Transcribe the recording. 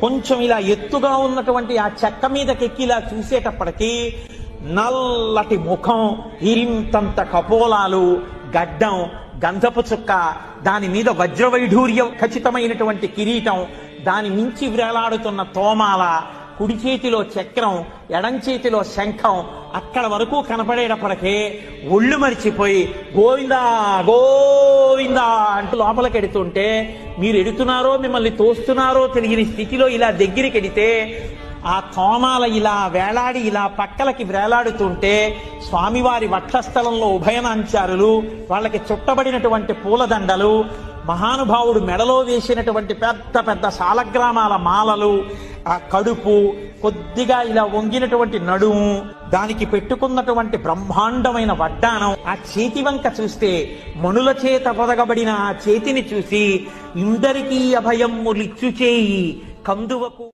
కొంచెం ఇలా ఎత్తుగా ఉన్నటువంటి ఆ చెక్క మీదకెక్కి ఇలా చూసేటప్పటికీ నల్లటి ముఖం, ఇంతంత కపోలాలు, గడ్డం, గంధపు చుక్క, దాని మీద వజ్రవైఢూర్యం ఖచ్చితమైనటువంటి కిరీటం, దాని మించి వ్రేలాడుతున్న తోమాల, కుడి చేతిలో చక్రం, ఎడం చేతిలో శంఖం, అక్కడ వరకు కనపడేటప్పటికే ఒళ్ళు మరిచిపోయి గోవిందా గోవిందా అంటూ లోపలికి ఎడుతుంటే, మీరు ఎడుతున్నారో మిమ్మల్ని తోస్తున్నారో తెలియని స్థితిలో ఇలా దగ్గరికి ఎడితే ఆ తోమాల ఇలా వేలాడి ఇలా పక్కలకి వేలాడుతుంటే స్వామివారి వక్షస్థలంలో ఉభయనాంచారులు, వాళ్ళకి చుట్టబడినటువంటి పూలదండలు, మహానుభావుడు మెడలో వేసినటువంటి పెద్ద పెద్ద సాలగ్రామాల మాలలు, ఆ కడుపు, కొద్దిగా ఇలా వంగినటువంటి నడుము, దానికి పెట్టుకున్నటువంటి బ్రహ్మాండమైన వడ్డానం, ఆ చేతి వంక చూస్తే మణుల చేత పొదగబడిన ఆ చేతిని చూసి ఇందరికీ అభయమ్ములిచ్చు చేయి కందువకు